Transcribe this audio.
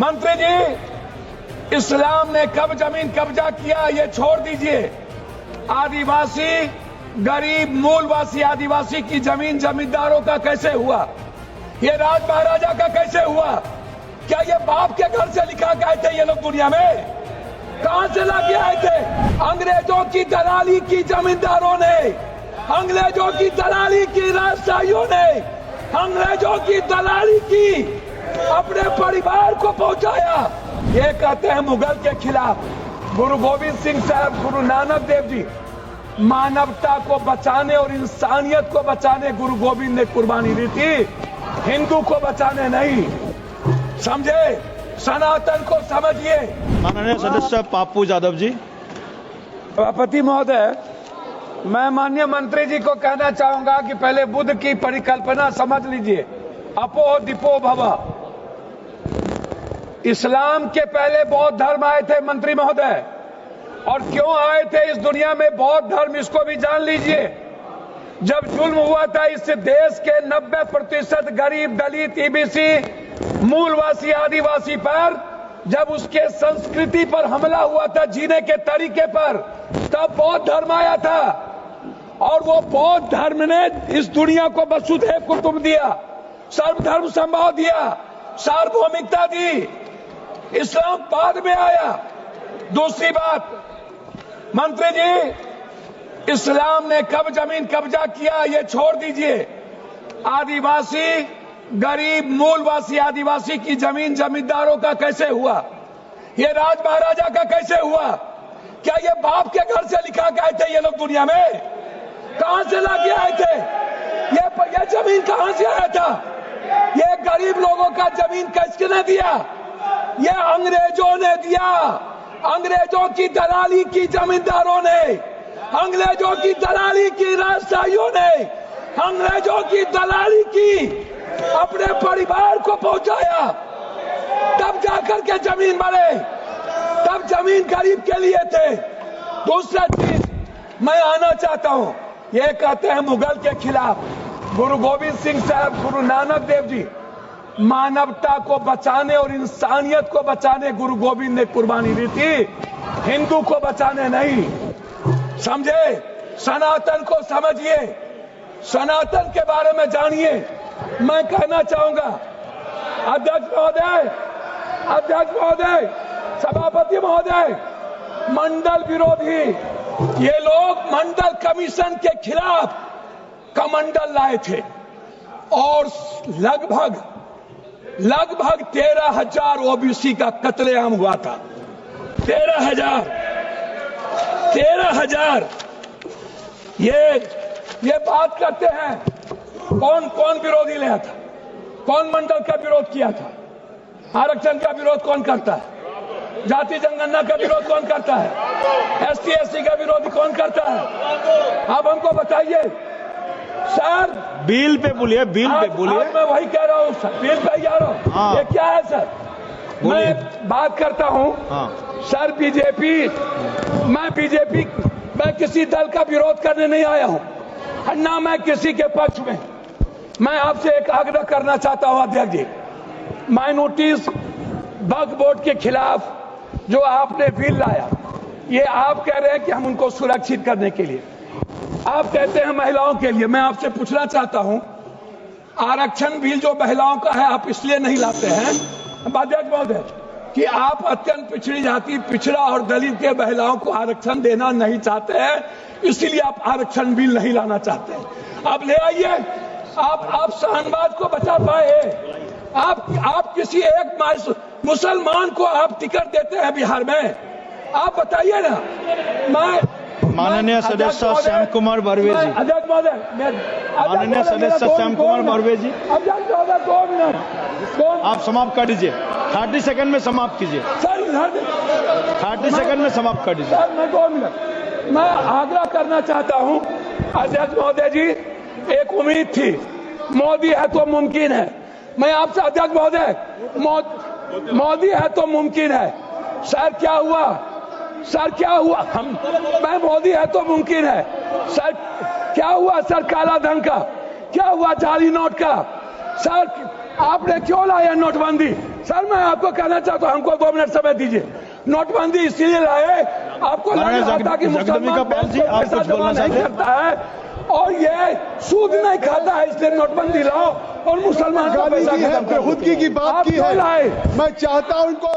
मंत्री जी, इस्लाम ने कब जमीन कब्जा किया ये छोड़ दीजिए। आदिवासी, गरीब मूलवासी आदिवासी की जमीन जमींदारों का कैसे हुआ? ये राज महाराजा का कैसे हुआ? क्या ये बाप के घर से लिखा के आए थे ये लोग दुनिया में? कहां से लाके आए थे? अंग्रेजों की दलाली की जमींदारों ने, अंग्रेजों की दलाली की राजशाहियों ने, अंग्रेजों की दलाली की अपने परिवार को पहुंचाया। ये कहते हैं मुगल के खिलाफ। गुरु गोविंद सिंह साहब, गुरु नानक देव जी मानवता को बचाने और इंसानियत को बचाने गुरु गोविंद ने कुर्बानी दी थी, हिंदू को बचाने नहीं। समझे? सनातन को समझिए। माननीय सदस्य पाप्पू यादव जी। सभापति महोदय, मैं माननीय मंत्री जी को कहना चाहूंगा कि पहले बुद्ध की परिकल्पना समझ लीजिए। अपो दीपो भव। इस्लाम के पहले बौद्ध धर्म आए थे मंत्री महोदय, और क्यों आए थे इस दुनिया में बौद्ध धर्म, इसको भी जान लीजिए। जब जुल्म हुआ था इस देश के 90% गरीब, दलित, ईबीसी, मूलवासी आदिवासी पर, जब उसके संस्कृति पर हमला हुआ था, जीने के तरीके पर, तब बौद्ध धर्म आया था। और वो बौद्ध धर्म ने इस दुनिया को वसुधैव कुटुंब दिया, सर्वधर्म समभाव दिया, सार्वभौमिकता दी। इस्लाम बाद में आया। दूसरी बात, मंत्री जी, इस्लाम ने कब जमीन कब्जा किया ये छोड़ दीजिए। आदिवासी, गरीब, मूलवासी आदिवासी की जमीन जमींदारों का कैसे हुआ? ये राज महाराजा का कैसे हुआ? क्या ये बाप के घर से लिखा के आए थे ये लोग दुनिया में? कहां से लाके आए थे? ये जमीन कहां से आया था? ये गरीब लोगों का जमीन किसने दिया? ये अंग्रेजों ने दिया। अंग्रेजों की दलाली की जमींदारों ने, अंग्रेजों की दलाली की राजशाहियों ने, अंग्रेजों की दलाली की अपने परिवार को पहुंचाया। तब जाकर के जमीन बने, तब जमीन गरीब के लिए थे। दूसरा चीज मैं आना चाहता हूं, ये कहते हैं मुगल के खिलाफ। गुरु गोविंद सिंह साहब, गुरु नानक देव जी मानवता को बचाने और इंसानियत को बचाने गुरु गोविंद ने कुर्बानी दी थी, हिंदू को बचाने नहीं। समझे? सनातन को समझिए, सनातन के बारे में जानिए। मैं कहना चाहूंगा, अध्यक्ष महोदय, अध्यक्ष महोदय, सभापति महोदय, मंडल विरोधी ये लोग मंडल कमीशन के खिलाफ कमंडल लाए थे, और लगभग 13,000 ओबीसी का कत्लेआम हुआ था। 13,000 ये बात करते हैं। कौन कौन विरोधी लिया था? कौन मंडल का विरोध किया था? आरक्षण का विरोध कौन करता है? जाति जनगणना का विरोध कौन करता है? एसटी एससी का विरोध कौन करता है? आप हमको बताइए सर। बिल पे बोलिए, बिल पे बोलिए। मैं वही कह रहा हूँ सर, बिल पे जा रहा हूँ। हाँ। ये क्या है सर? मैं बात करता हूँ। हाँ। सर मैं किसी दल का विरोध करने नहीं आया हूँ, ना मैं किसी के पक्ष में। मैं आपसे एक आग्रह करना चाहता हूँ अध्यक्ष जी, माइनॉरिटीज वक्फ बोर्ड के खिलाफ जो आपने बिल लाया, ये आप कह रहे हैं कि हम उनको सुरक्षित करने के लिए, आप कहते हैं महिलाओं के लिए। मैं आपसे पूछना चाहता हूं, आरक्षण बिल जो महिलाओं का है आप इसलिए नहीं लाते हैं अध्यक्ष महोदय कि आप अत्यंत पिछड़ी जाति, पिछड़ा और दलित के महिलाओं को आरक्षण देना नहीं चाहते हैं, इसीलिए आप आरक्षण बिल नहीं लाना चाहते हैं। आप ले आइए। आप शाहनवाज को बचा पाए। आप किसी एक मुसलमान को आप टिकट देते हैं बिहार में? आप बताइए ना। माननीय सदस्य श्याम कुमार बर्वे जी। अध्यक्ष महोदय, माननीय सदस्य श्याम कुमार बर्वे जी, अध्यक्ष महोदय 2 मिनट आप समाप्त कर दीजिए। 30 सेकंड में समाप्त कीजिए सर। 30 सेकंड में समाप्त कर दीजिए सर। मैं 2 मिनट मैं आग्रह करना चाहता हूं अध्यक्ष महोदय जी। एक उम्मीद थी, मोदी है तो मुमकिन है। मैं आपसे अध्यक्ष महोदय, मोदी है तो मुमकिन है। सर क्या हुआ? सर क्या हुआ? मैं मोदी है तो मुमकिन है। सर क्या हुआ? सर काला धन का क्या हुआ? जाली नोट का? सर आपने क्यों लाया नोटबंदी? सर मैं आपको कहना चाहता हूं, हमको 2 मिनट समय दीजिए। नोटबंदी इसलिए लाए, आपको लगा था कि मुसलमान पैसा जमा नहीं करता है और ये सूद नहीं खाता है, इसलिए नोटबंदी लाओ और मुसलमान का पैसा खत्म करो। खुदगी की बात की है। मैं चाहता हूं उनको